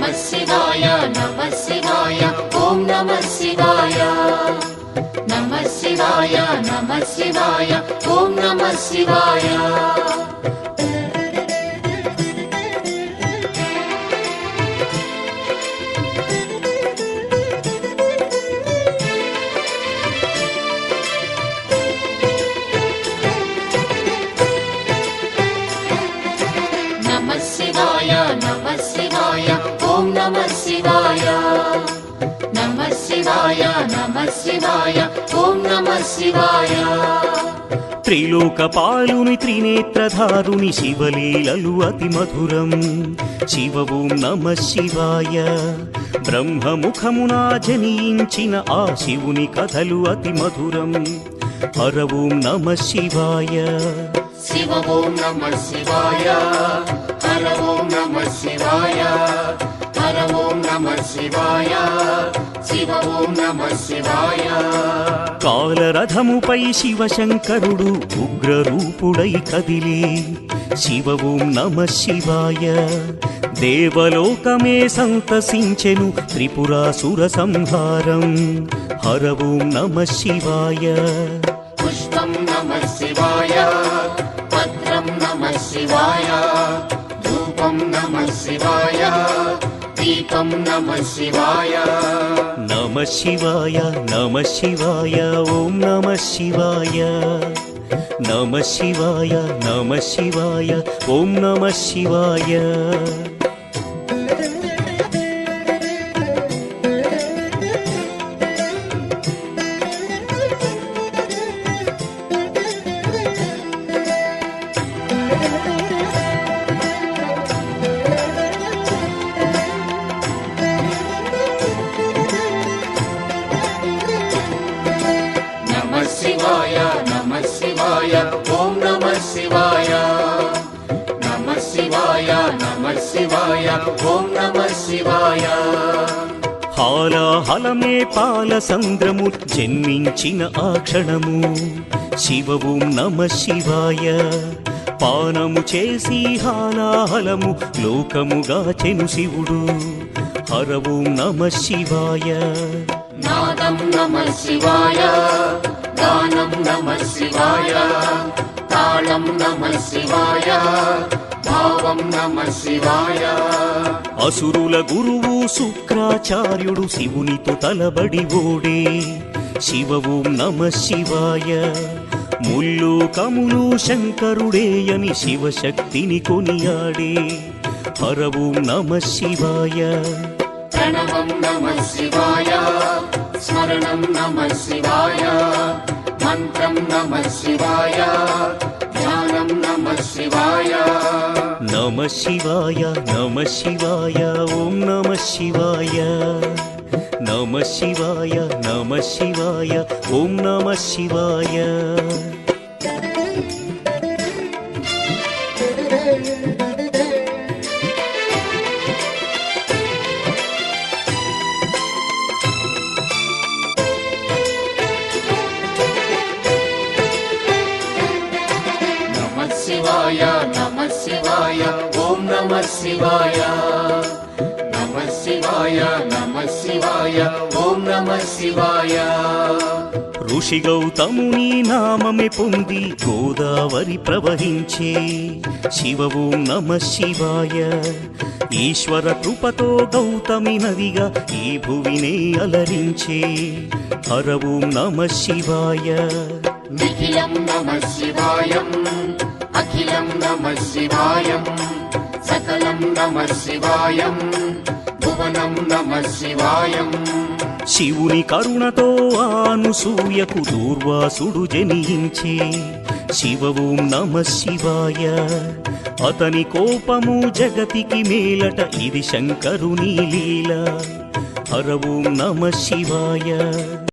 నమః శివాయ నమః శివాయ ఓం నమః శివాయ నమః శివాయ నమః శివాయ ఓం నమః శివాయ నమః శివాయ నమః శివాయ ఓం నమః శివాయ నమః శివాయ నమః శివాయ ఓం నమః శివాయ త్రిలోకపాలుని త్రినేత్రధారుని శివలీలలు అతి మధురం శివ ఓం నమః శివాయ బ్రహ్మముఖమున జనించిన ఆ శివుని కథలు అతి మధురం హర ఓం నమః శివాయ శివ ఓం నమః శివాయ హర ఓం నమః శివాయ హర ఓం నమః శివాయ శివ ఓం నమః శివాయ కాలరథముపై శివశంకరుడు ఉగ్రరూపుడై కదిలి శివ ఓం నమః శివాయ దేవలోకమే సంతసించెను త్రిపురాసుర సంహారం హర ఓం నమః శివాయ పుష్పం నమః శివాయ పత్రం నమః శివాయ ధూపం నమః శివాయ దీపం నమః శివాయ నమః శివాయ నమః శివాయ ఓం నమః శివాయ నమః శివాయ నమః శివాయ ఓం నమః శివాయ నమః శివాయ నమః శివాయ ఓం నమః శివాయ నమః శివాయ నమః శివాయ ఓం నమః శివాయ హాలాహలమే పాల సంద్రము జన్మించిన ఆ క్షణము శివ ఓం నమః శివాయ పానము చేసి హాలాహలము లోకముగాచెను శివుడు హర ఓం నమః శివాయ నాదం నమః శివాయ గానం నమః శివాయ తాళం నమః శివాయ భావం నమః శివాయ అసురుల గురువు శుక్రాచార్యుడు శివునితో తలబడి ఓడే శివ ఓం నమః శివాయ ముల్లోకములు శంకరుడేయని శివశక్తిని కొనియాడే హర ఓం నమః శివాయ ప్రణవం నమః శివాయ స్మరణం నమః శివాయ మంత్రం నమః శివాయ ధ్యానం నమః శివాయ నమః శివాయ నమః శివాయ ఓం నమః శివాయ నమః శివాయ నమః శివాయ ఓం నమః శివాయ నమః శివాయ నమః శివాయ ఓం నమః శివాయ నమః శివాయ నమః శివాయ ఓం నమః శివాయ ఋషి గౌతముని నామమే పొంది గోదావరి ప్రవహించే శివ ఓం నమః శివాయ ఈశ్వర కృపతో గౌతమి నదిగా ఈ భువినే అలరించే హర ఓం నమః శివాయ నిఖిలం నమః శివాయం అఖిలం నమః శివాయం సకలం నమః శివాయం భువనం నమః శివాయం శివుని కరుణతో అనసూయకు దూర్వాసుడు జనించే శివ ఓం నమః శివాయ అతని కోపము జగతికి మేలట ఇది శంకరుని లీల హర ఓం నమః శివాయ